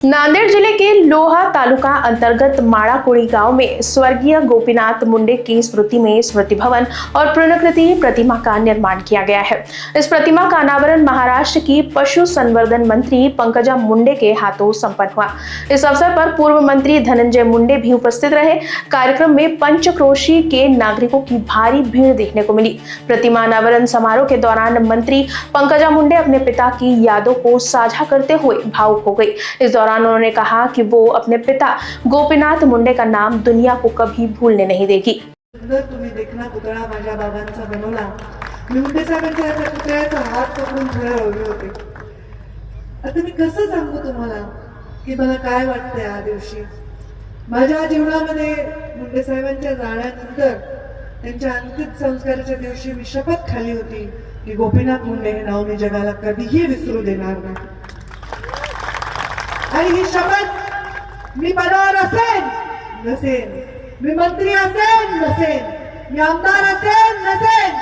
नांदेड़ जिले के लोहा तालुका अंतर्गत माड़ाकोड़ी गांव में स्वर्गीय गोपीनाथ मुंडे की स्मृति में स्मृति भवन और पूर्णाकृति प्रतिमा का निर्माण किया गया है। इस प्रतिमा का अनावरण महाराष्ट्र की पशु संवर्धन मंत्री पंकजा मुंडे के हाथों संपन्न हुआ। इस अवसर पर पूर्व मंत्री धनंजय मुंडे भी उपस्थित रहे। कार्यक्रम में पंचक्रोशी के नागरिकों की भारी भीड़ देखने को मिली। प्रतिमा अनावरण समारोह के दौरान मंत्री पंकजा मुंडे अपने पिता की यादों को साझा करते हुए भावुक हो गई। इस दौरान उन्होंने कहा कि वो अपने पिता गोपीनाथ मुंडे का नाम दुनिया को कभी भूलने नहीं देगी। तुम्ही देखना पुतळा माझ्या बाबांचा बनवला। मी मुंडे साहेबांच्या पुतळ्याचा हात पकडून खरं रवले होते। आता मी कसं सांगू तुम्हाला की मला काय वाटतंय या दिवशी माझ्या जीवनामध्ये मुंडे साहेबांच्या जाण्यानंतर त्यांच्या अंतिम संस्काराच्या दिवशी मी शपथ खाली होती की गोपीनाथ मुंडे हे नाव मी जगाला कधीही विसरू देणार नाही। आणि ही शपथ मी पदावर असेन नसेन, मी मंत्री असेन नसेन, मी आमदार असेन नसेन,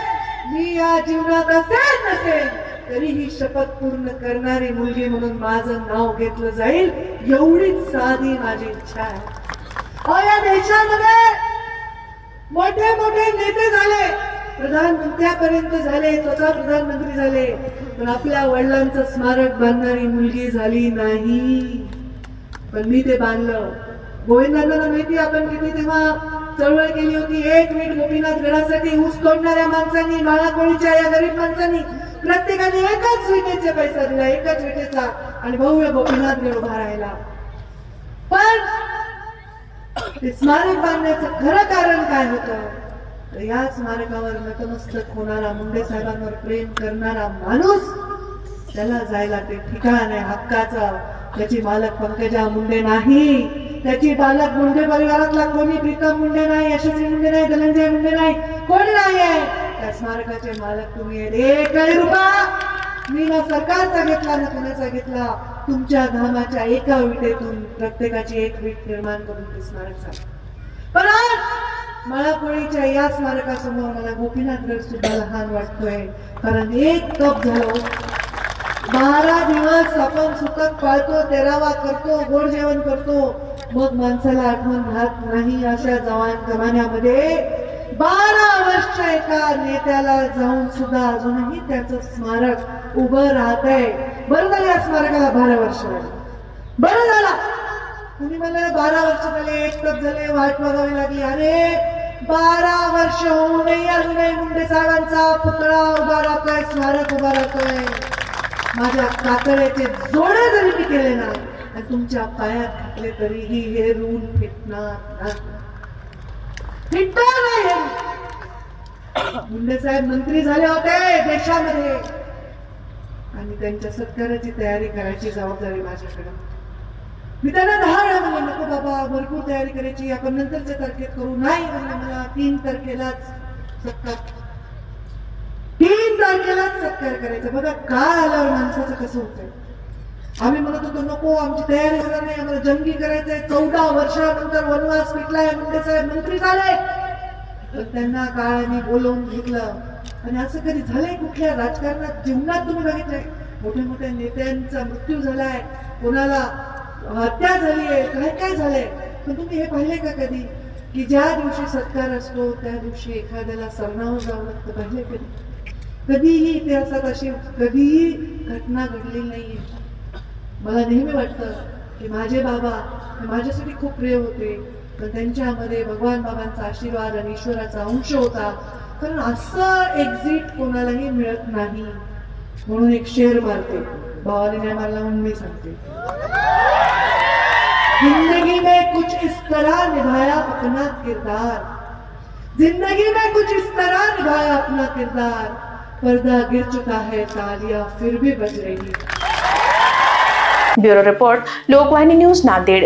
मी या जीवनात असेन नसेन, तरी ही शपथ पूर्ण करणारी मुलगी म्हणून माझं नाव घेतलं जाईल एवढीच साधी माझी इच्छा आहे। या देशामध्ये मोठे मोठे नेते झाले, प्रधानमंत्र्यापर्यंत झाले, स्वतः प्रधानमंत्री झाले, पण आपल्या वडिलांचं स्मारक बांधणारी मुलगी झाली नाही। पण मी ते बांधलं। गोविंदांना माहिती आपण किती तेव्हा चळवळ केली होती। एक वीट गोपीनाथ गडासाठी ऊस तोडणाऱ्या माणसांनी, माळाकोळीच्या या गरीब माणसांनी प्रत्येकाने एकाच विटेचा पैसा दिला, एकाच विटेचा, आणि भव्य गोपीनाथ गड उभा राहिला। पण ते स्मारक बांधण्याचं खरं कारण काय होतं? तर या स्मारकावर नतमस्तक होणारा, मुंडे साहेबांवर प्रेम करणारा माणूस, त्याला जायला ते ठिकाण आहे हक्काचं। त्याची मालक पंकजा मुंडे नाही, त्याची मालक मुंडे परिवारातला कोणी प्रीतम मुंडे नाही, यशस्वी मुंडे नाही, धनंजय मुंडे नाही, कोणी नाही आहे। त्या स्मारकाचे मालक तुम्ही आहेत। एकही रुपया मी ना सरकारचा घेतला ना कुणाचा घेतला, तुमच्या घामाच्या एका विटेतून प्रत्येकाची एक वीट निर्माण करून ते स्मारक झालं। पण आज माळाकोळीच्या या स्मारकासमोर मला गोपीनाथगड सुद्धा लहान वाटतोय, कारण एक कप झालो। 12 दिवस आपण सुतक पाळतो, तेरावा करतो, गोड जेवण करतो, मग माणसाला आठवण राहत नाही। अशा जमान्यामध्ये 12 वर्ष एका नेत्याला जाऊन सुद्धा अजूनही त्याचं स्मारक उभं राहतंय। बरं झालं या स्मारकाला 12 वर्ष झाली, बरं झालं। कुणी मला 12 वर्ष झाले, एक तप झाले, वाट बघावी लागली। अरे 12 वर्ष होऊनही अजूनही मुंडे साहेबांचा पुतळा उभा राहतोय, स्मारक उभा राहतोय। माझ्या कातड्याचे जोडे जरी मी केले ना आणि तुमच्या पायात घातले तरीही हे ऋण फिटणार नाही। मुंडे साहेब मंत्री झाले होते देशामध्ये, आणि त्यांच्या सत्काराची तयारी करायची जबाबदारी माझ्याकडे। मी त्यांना 10 वेळा म्हणलं, नको बाबा, भरपूर तयारी करायची, आपण नंतरच्या तारखेत करू। नाही म्हणलं, मला 3 तारखेलाच सत्कार, 3 तारखेलाच सत्कार करायचा। बघा काळ आल्यावर माणसाचं कसं होतंय। आम्ही म्हणत होतो नको, आमची तयारी होणार नाही, आम्हाला जंगी करायचंय। 14 वर्षानंतर वनवास पिटलाय, मुंडे साहेब मंत्री झाले, पण त्यांना काळाने बोलवून घेतलं। आणि असं कधी झालंय कुठल्या राजकारणात, जीवनात तुम्ही बघितलंय? मोठ्या मोठ्या नेत्यांचा मृत्यू झालाय, कोणाला हत्या झालीये, काय काय झालंय, पण तुम्ही हे पाहिले का कधी की ज्या दिवशी सत्कार असतो त्या दिवशी एखाद्याला सरणावं जावं लागतं? पाहिले कधी? कधीही इतिहासात अशी कधीही घटना घडली नाहीये। मला नेहमी वाटतं की माझे बाबा माझ्यासाठी खूप प्रिय होते, पण त्यांच्यामध्ये भगवान बाबांचा आशीर्वाद आणि ईश्वराचा अंश होता, कारण असं एक्झिट कोणालाही मिळत नाही। म्हणून एक शेर मारते, बाबाने नाही मारला म्हणून मी सांगते, जिंदगी में कुछ इस तरह निभाया अपना किरदार, जिंदगी में कुछ इस तरह निभाया अपना किरदार, पर्दा गिर चुका है, तालियां फिर भी बज रही। Bureau report, Lokvahini news, Nanded.